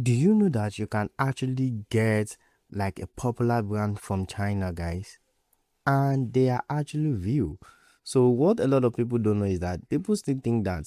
Do you know that you can actually get like a popular brand from China, guys? And they are actually real. So what a lot of people don't know is that people still think that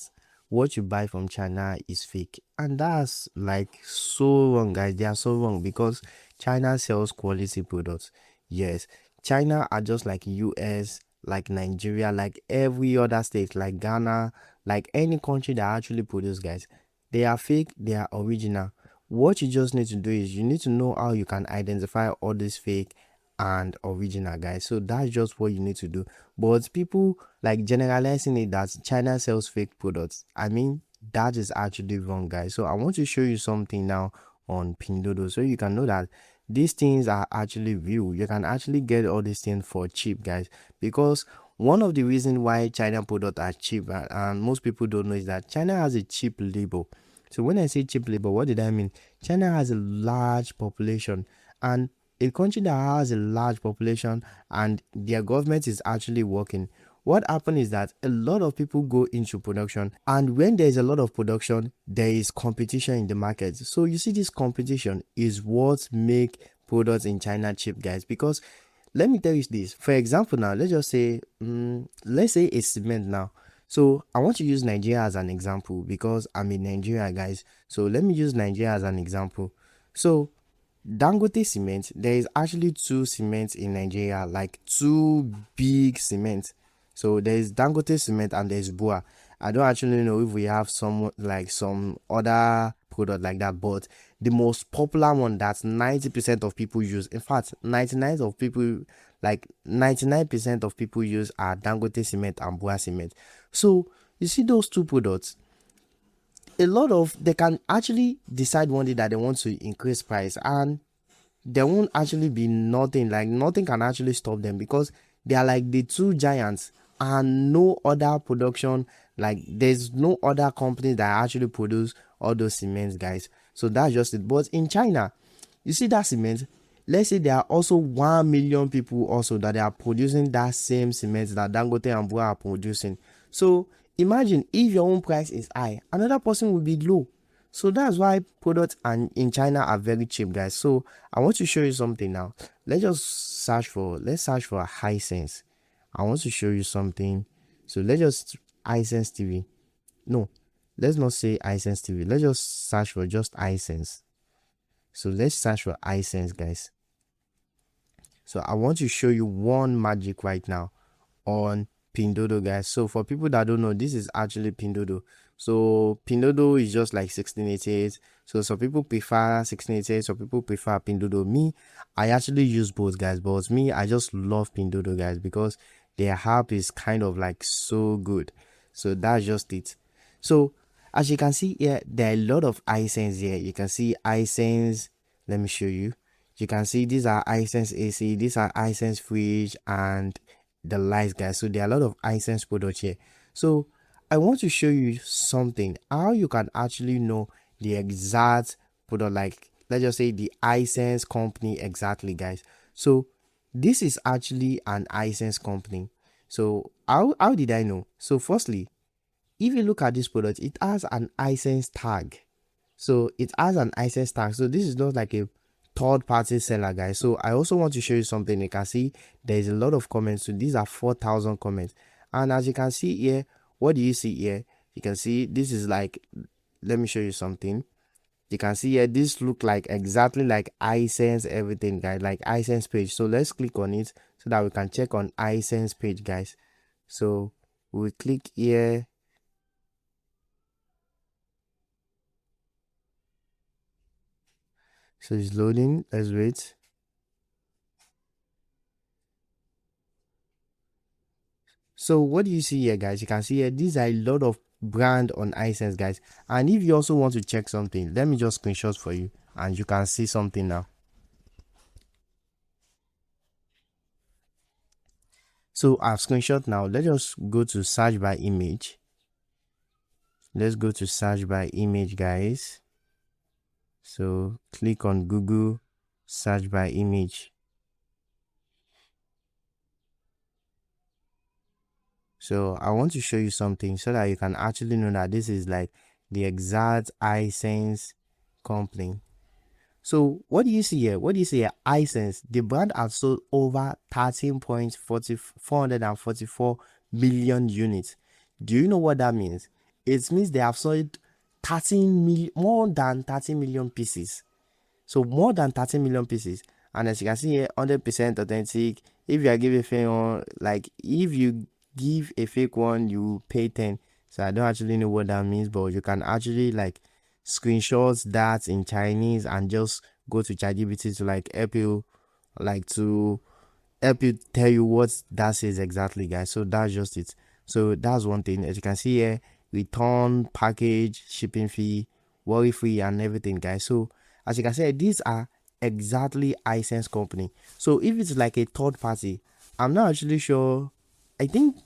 what you buy from China is fake. And that's like so wrong, guys. They are so wrong because China sells quality products. Yes, China are just like US, like Nigeria, like every other state, like Ghana, like any country that actually produce, guys. They are fake, they are original. What you just need to do is you need to know how you can identify all this fake and original, guys. So that's just what you need to do. But people like generalizing it that China sells fake products, I mean, that is actually wrong, guys. So I want to show you something now on Pinduoduo so you can know that these things are actually real. You can actually get all these things for cheap, guys, because one of the reasons why China products are cheap and most people don't know is that China has a cheap labor. So when I say cheap labor, what did I mean? China has a large population, and a country that has a large population and their government is actually working, what happens is that a lot of people go into production, and when there is a lot of production there is competition in the market. So you see, this competition is what make products in China cheap, guys, because let me tell you this. For example, now let's just say let's say a cement now. So I want to use Nigeria as an example because I'm in Nigeria, guys. So let me use Nigeria as an example. So Dangote cement, there is actually two cements in Nigeria, like two big cements. So there is Dangote cement and there is Bua. I don't actually know if we have some like some other product like that, but the most popular one that 90% of people use, in fact 99 of people, like 99% of people use, are Dangote cement and Bua cement. So you see those two products, a lot of they can actually decide one day that they want to increase price, and there won't actually be nothing, like nothing can actually stop them because they are like the two giants, and no other production, like there's no other company that actually produce all those cements, guys. So that's just it. But in China, you see that cement, let's say there are also 1 million people also that they are producing that same cement that Dangote and Bua are producing. So imagine if your own price is high, another person will be low. So that's why products and in China are very cheap, guys. So I want to show you something now. Let's search for Hisense. I want to show you something. So let's just Hisense TV. No, let's not say Hisense TV. Let's just search for just Hisense. So let's search for Hisense, guys. So I want to show you one magic right now on Pinduoduo, guys. So for people that don't know, this is actually Pinduoduo. So Pinduoduo is just like 1688. So some people prefer 1688, some people prefer Pinduoduo. Me, I actually use both, guys, but me, I just love Pinduoduo, guys, because their app is kind of like so good. So that's just it. So as you can see here, there are a lot of iSense here. You can see iSense. Let me show you. You can see these are iSense AC, these are iSense fridge, and the lights, guys. So there are a lot of iSense products here. So I want to show you something, how you can actually know the exact product, like let's just say the iSense company exactly, guys. So this is actually an iSense company. So how did I know? So firstly, if you look at this product, it has an iSense tag. So it has an iSense tag. So this is not like a third party seller, guys. So I also want to show you something. You can see there is a lot of comments. So these are 4,000 comments. And as you can see here, what do you see here? You can see this is like, let me show you something. You can see here, this look like exactly like iSense everything, guys, like iSense page. So let's click on it so that we can check on iSense page, guys. So we click here. So it's loading. Let's wait. So what do you see here, guys? You can see here, these are a lot of brand on iSense, guys. And if you also want to check something, let me just screenshot for you and you can see something now. So I've screenshot now. Let's just go to search by image. Let's go to search by image, guys. So click on Google, search by image. So I want to show you something so that you can actually know that this is like the exact iSense company. So what do you see here? What do you see here? Hisense, the brand has sold over 13.444 million units. Do you know what that means? It means they have sold 13 million, more than 30 million pieces. So more than 30 million pieces. And as you can see here, 100% authentic. If you are giving a fake one, like if you give a fake one, you pay 10. So I don't actually know what that means, but you can actually like screenshots that in Chinese and just go to ChatGPT to like help you, like to help you tell you what that says exactly, guys. So that's just it. So that's one thing. As you can see here, return, package, shipping fee, worry free, and everything, guys. So as you can see, these are exactly Hisense company. So if it's like a third party, I'm not actually sure. I think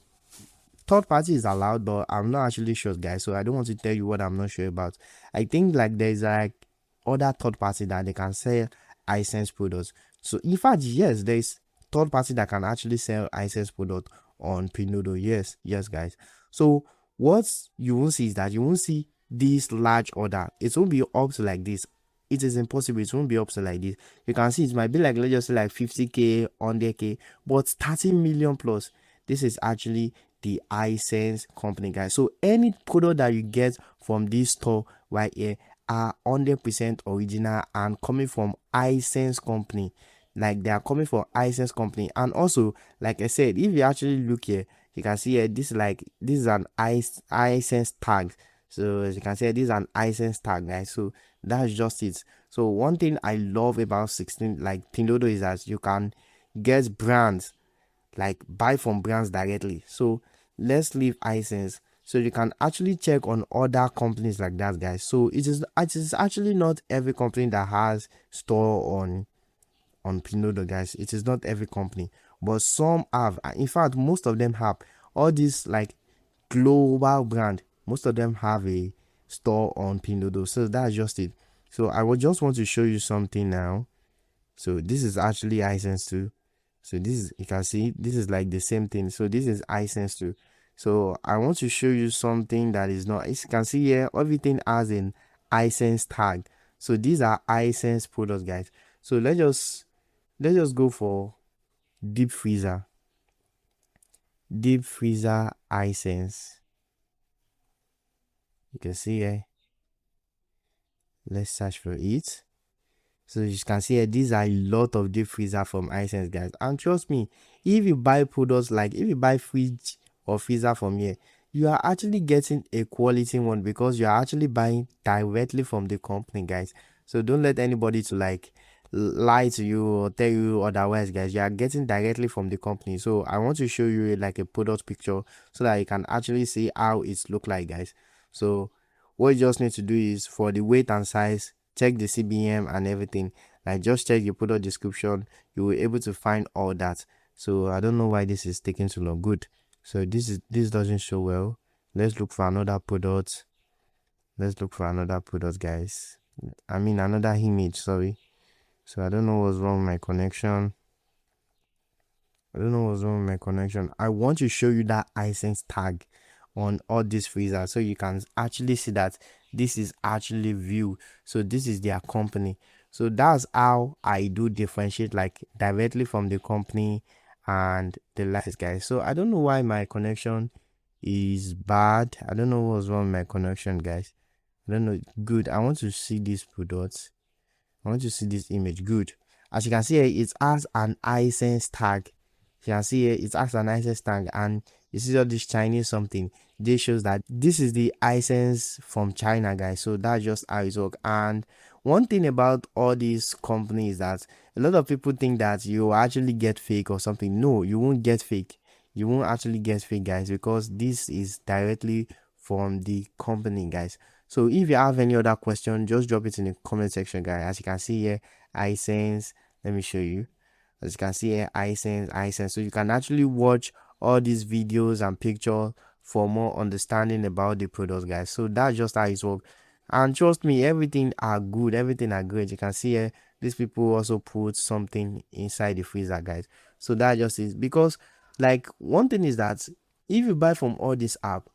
third party is allowed, but I'm not actually sure, guys. So I don't want to tell you what I'm not sure about. I think like there's like other third party that they can sell Hisense products. So in fact, yes, there's third party that can actually sell Hisense product on Pinduoduo. Yes, yes, guys. So what you won't see is that you won't see this large order. It won't be up to like this. It is impossible. It won't be up to like this. You can see it might be like, let's just say like 50k, 100k, but 30 million plus. This is actually the Hisense company, guys. So any product that you get from this store right here are 100% original and coming from Hisense company. Like they are coming from Hisense company. And also, like I said, if you actually look here, you can see here this is an Hisense tag. So as you can see, this is an Hisense tag, guys. So that's just it. So one thing I love about 16 like Pinduoduo is that you can get brands, like buy from brands directly. So let's leave Hisense. So you can actually check on other companies like that, guys. So it is actually not every company that has store on Pinduoduo, guys. It is not every company, but some have. In fact, most of them have. All these like global brand, most of them have a store on Pinduoduo. So that's just it. So I would just want to show you something now. So this is actually Hisense too. So this is, you can see this is like the same thing. So this is Hisense too. So I want to show you something that is not, as you can see here, everything has an Hisense tag. So these are Hisense products, guys. So let's just go for deep freezer. Deep freezer Hisense. You can see here. Let's search for it. So you can see here, these are a lot of deep freezer from Hisense, guys. And trust me, if you buy products, like if you buy fridge or freezer from here, you are actually getting a quality one because you are actually buying directly from the company, guys. So don't let anybody to like lie to you or tell you otherwise, guys. You are getting directly from the company. So I want to show you like a product picture so that you can actually see how it's look like, guys. So what you just need to do is, for the weight and size, check the CBM and everything. Like just check your product description, you will able to find all that. So I don't know why this is taking so long. Good. So this doesn't show well. Let's look for another product. Let's look for another product, guys. I mean another image, sorry. So I don't know what's wrong with my connection. I don't know what's wrong with my connection. I want to show you that Hisense tag on all these freezers so you can actually see that this is actually View. So this is their company. So that's how I do differentiate like directly from the company and the license, guys. So I don't know why my connection is bad. I don't know what's wrong with my connection, guys. I don't know. Good. I want to see these products. I want to see this image. Good. As you can see here, it has an Hisense tag. You can see here, it has an Hisense tag, and you see all this Chinese something. This shows that this is the Hisense from China, guys. So that's just how it works. And one thing about all these companies is that a lot of people think that you actually get fake or something. No, you won't get fake. You won't actually get fake, guys, because this is directly from the company, guys. So if you have any other question, just drop it in the comment section, guys. As you can see here, Hisense. Let me show you. As you can see here, Hisense. So you can actually watch all these videos and pictures for more understanding about the products, guys. So that's just how it works. And trust me, everything are good. Everything are great. You can see here, these people also put something inside the freezer, guys. So that just is because, like, one thing is that if you buy from all this app,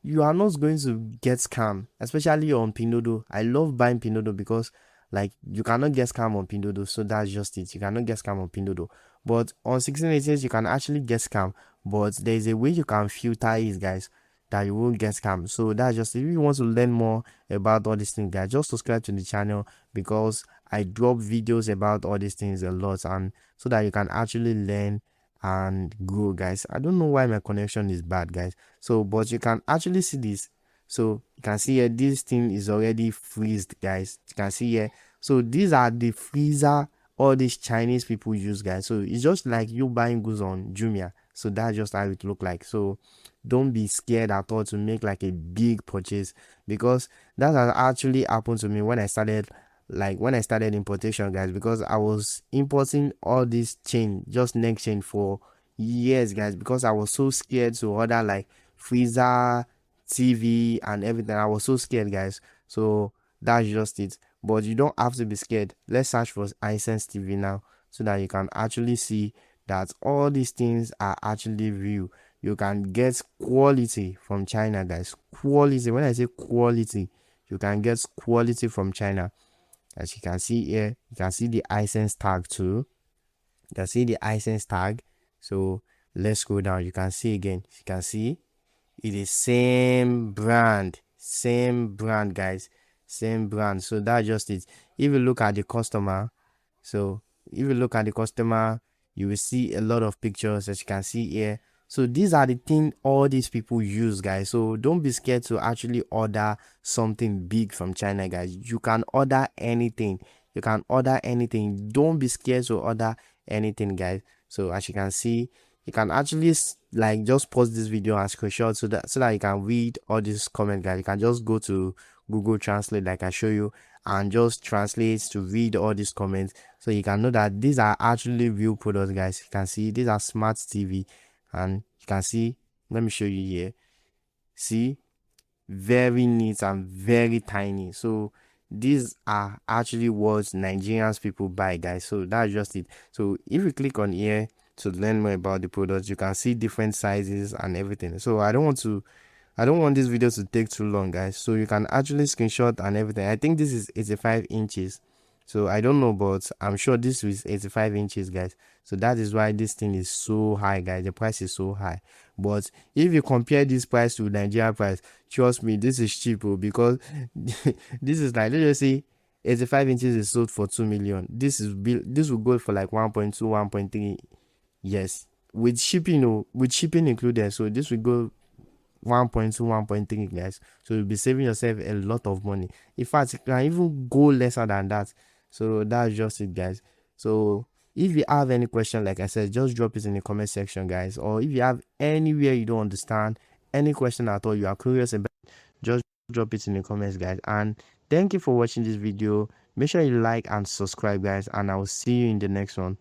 you are not going to get scam, especially on Pinduoduo. I love buying Pinduoduo because like you cannot get scam on Pinduoduo, so that's just it. You cannot get scam on Pinduoduo, but on 1688 you can actually get scam. But there is a way you can filter it, guys, that you won't get scam. So that's just it. If you want to learn more about all these things, guys, just subscribe to the channel because I drop videos about all these things a lot, and so that you can actually learn and grow, guys. I don't know why my connection is bad, guys. So but you can actually see this. So you can see here this thing is already freezed, guys. You can see here. So these are the freezer all these Chinese people use, guys. So it's just like you buying goods on Jumia. So that's just how it look like. So don't be scared at all to make like a big purchase, because that has actually happened to me when I started, like when I started importation, guys, because I was importing all this chain, just neck chain, for years, guys, because I was so scared to order like freezer, TV and everything. I was so scared, guys. So that's just it. But you don't have to be scared. Let's search for Hisense TV now so that you can actually see that all these things are actually real. You can get quality from China, guys. Quality. When I say quality, you can get quality from China. As you can see here, you can see the Hisense tag too. You can see the Hisense tag. So let's go down. You can see again. You can see it is same brand, guys, same brand. So that's just it. If you look at the customer, so if you look at the customer, you will see a lot of pictures, as you can see here. So these are the things all these people use, guys. So don't be scared to actually order something big from China, guys. You can order anything. You can order anything. Don't be scared to order anything, guys. So as you can see, you can actually like just pause this video and screenshot so that you can read all these comments, guys. You can just go to Google Translate like I show you and just translate to read all these comments, so you can know that these are actually real products, guys. You can see these are smart TV, and you can see, let me show you here. See, very neat and very tiny. So these are actually what Nigerians people buy, guys. So that's just it. So if you click on here to learn more about the products, you can see different sizes and everything. So I don't want this video to take too long, guys. So you can actually screenshot and everything. I think this is 85 inches. So I don't know, but I'm sure this is 85 inches, guys. So that is why this thing is so high, guys. The price is so high. But if you compare this price to Nigeria price, trust me, this is cheap, because this is like, let's just say 85 inches is sold for 2 million. This will go for like 1.2, 1.3. Yes, with shipping, with shipping included. So this will go 1.2, 1.3, guys. So you'll be saving yourself a lot of money. In fact, you can even go lesser than that. So that's just it, guys. So if you have any question, like I said, just drop it in the comment section, guys. Or if you have anywhere you don't understand, any question at all you are curious about, just drop it in the comments, guys. And thank you for watching this video. Make sure you like and subscribe, guys, and I will see you in the next one.